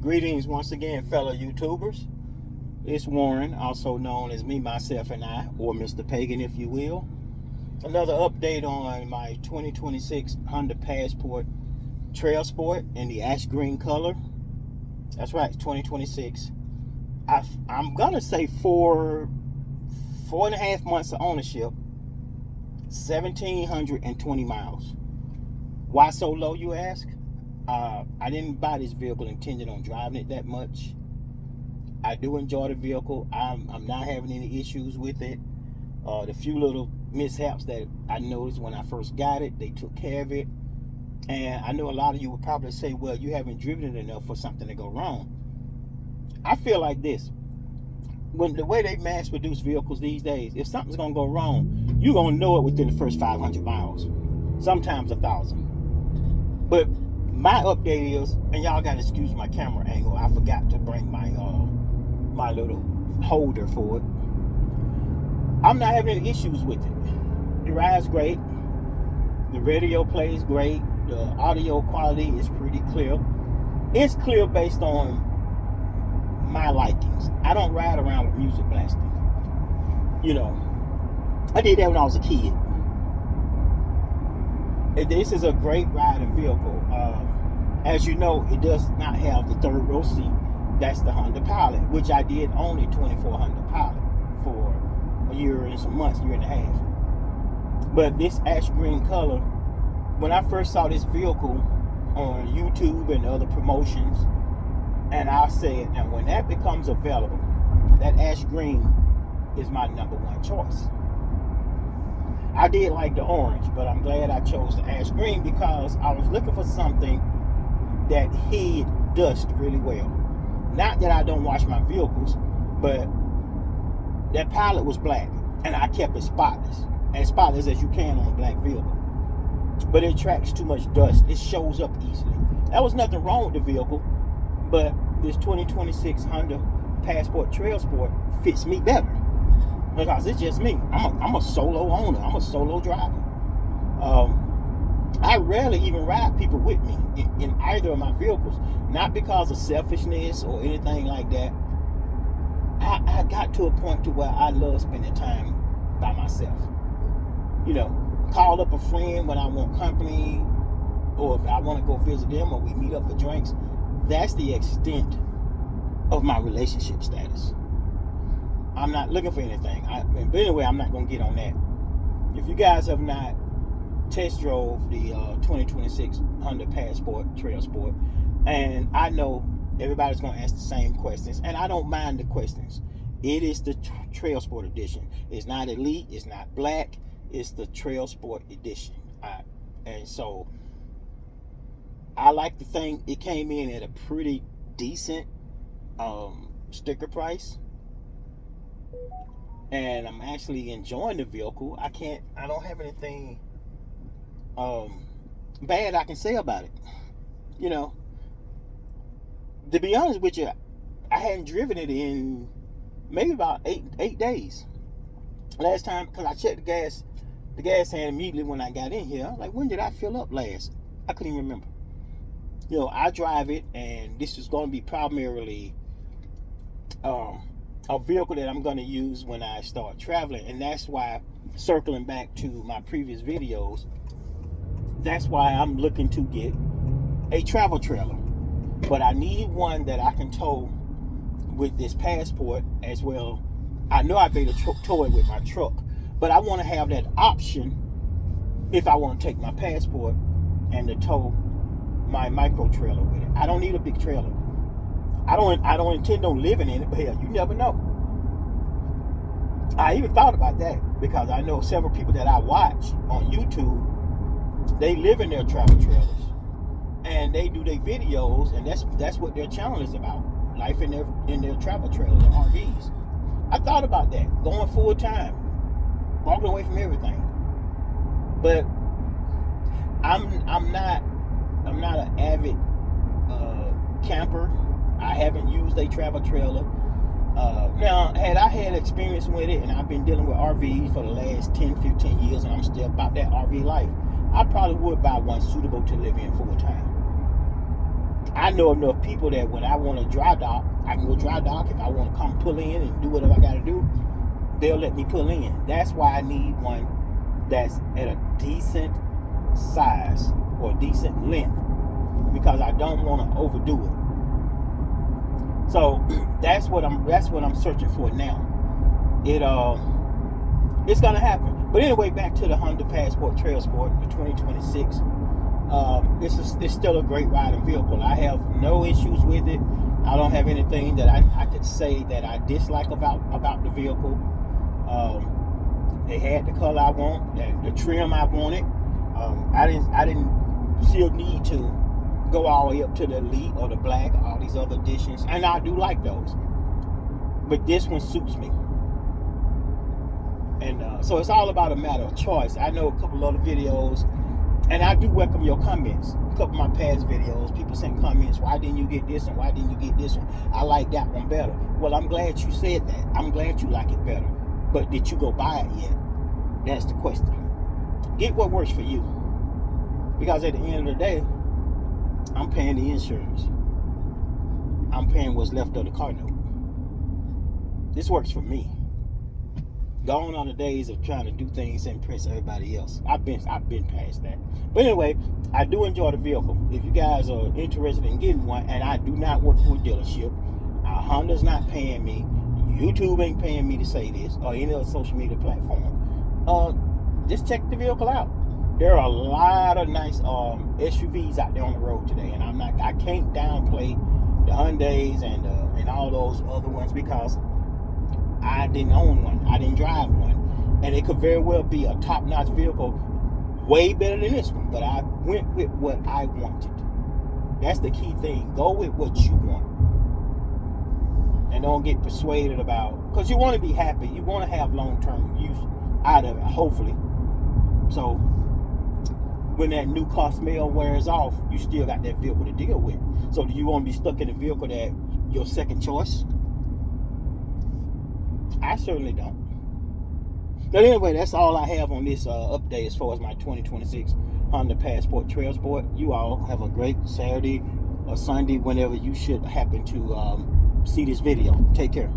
Greetings once again, fellow YouTubers. It's Warren, also known as Me, Myself, and I, or Mr. Pagan, if you will. Another update on my 2026 Honda Passport Trail Sport in the ash green color. That's right, 2026. I'm gonna say four and a half months of ownership, 1,720 miles. Why so low, you ask? I didn't buy this vehicle intending on driving it that much. I do enjoy the vehicle. I'm not having any issues with it. The few little mishaps that I noticed when I first got it, they took care of it. And I know a lot of you would probably say, well, you haven't driven it enough for something to go wrong. I feel like this. When the way they mass produce vehicles these days, if something's gonna go wrong, you're gonna know it within the first 500 miles, sometimes 1,000. But my update is, and y'all gotta excuse my camera angle, I forgot to bring my my little holder for it. I'm not having any issues with it. The ride's great. The radio plays great. The audio quality is pretty clear. It's clear based on my likings. I don't ride around with music blasting. You know, I did that when I was a kid. This is a great riding vehicle. As you know, it does not have the third row seat. That's the Honda Pilot, which I did own a 24 Honda Pilot for a year and some months, year and a half. But this ash green color, when I first saw this vehicle on YouTube and other promotions, and I said, and when that becomes available, that ash green is my number one choice. I did like the orange, but I'm glad I chose the ash green because I was looking for something that hid dust really well. Not that I don't wash my vehicles, but that Pilot was black, and I kept it spotless. As spotless as you can on a black vehicle. But it attracts too much dust. It shows up easily. There was nothing wrong with the vehicle, but this 2026 Honda Passport Trail Sport fits me better. Because it's just me. I'm a solo owner. I'm a solo driver. I rarely even ride people with me in either of my vehicles. Not because of selfishness or anything like that. I got to a point to where I love spending time by myself. You know, call up a friend when I want company, or if I want to go visit them, or we meet up for drinks. That's the extent of my relationship status. I'm not looking for anything. But anyway, I'm not going to get on that. If you guys have not test drove the 2026 Honda Passport Trail Sport, and I know everybody's going to ask the same questions, and I don't mind the questions. It is the Trail Sport Edition. It's not Elite. It's not Black. It's the Trail Sport Edition. And so I like to think it came in at a pretty decent sticker price. And I'm actually enjoying the vehicle. I don't have anything bad I can say about it. You know, to be honest with you, I hadn't driven it in maybe about eight days. Last time, because I checked the gas hand immediately when I got in here. I was like, when did I fill up last? I couldn't even remember. You know, I drive it, and this is going to be primarily a vehicle that I'm going to use when I start traveling. And that's why, circling back to my previous videos, that's why I'm looking to get a travel trailer. But I need one that I can tow with this Passport as well. I know I better tow it with my truck, but I want to have that option if I want to take my Passport and to tow my micro trailer with it. I don't need a big trailer. I don't intend on living in it, but hell, you never know. I even thought about that because I know several people that I watch on YouTube. They live in their travel trailers and they do their videos, and that's what their channel is about. Life in their travel trailers, their RVs. I thought about that, going full time, walking away from everything. But I'm not an avid camper. I haven't used a travel trailer. Now, had I had experience with it, and I've been dealing with RVs for the last 10, 15 years, and I'm still about that RV life, I probably would buy one suitable to live in full time. I know enough people that when I want to dry dock, I can go dry dock. If I want to come pull in and do whatever I got to do, they'll let me pull in. That's why I need one that's at a decent size or decent length, because I don't want to overdo it. So that's what I'm searching for now. It's gonna happen. But anyway, back to the Honda Passport Trail Sport, the 2026. It's still a great riding vehicle. I have no issues with it. I don't have anything that I could say that I dislike about the vehicle. They had the color I want, the trim I wanted. I didn't see a need to go all the way up to the Elite or the Black, all these other editions, and I do like those. But this one suits me. And so it's all about a matter of choice. I know a couple other videos, and I do welcome your comments. A couple of my past videos, people sent comments, why didn't you get this one? Why didn't you get this one? I like that one better. Well, I'm glad you said that. I'm glad you like it better. But did you go buy it yet? That's the question. Get what works for you. Because at the end of the day, I'm paying the insurance. I'm paying what's left of the car note. This works for me. Gone are the days of trying to do things to impress everybody else. I've been past that. But anyway, I do enjoy the vehicle. If you guys are interested in getting one, and I do not work for a dealership, Honda's not paying me, YouTube ain't paying me to say this, or any other social media platform, just check the vehicle out. There are a lot of nice SUVs out there on the road today, and I can't downplay the Hyundais and all those other ones, because I didn't own one. I didn't drive one. And it could very well be a top-notch vehicle, way better than this one. But I went with what I wanted. That's the key thing. Go with what you want. And don't get persuaded about, because you want to be happy. You want to have long-term use out of it, hopefully. So when that new car smell wears off, you still got that vehicle to deal with. So do you want to be stuck in a vehicle that your second choice? I certainly don't. But anyway, that's all I have on this update as far as my 2026 Honda Passport Trail Sport. You all have a great Saturday or Sunday, whenever you should happen to see this video. Take care.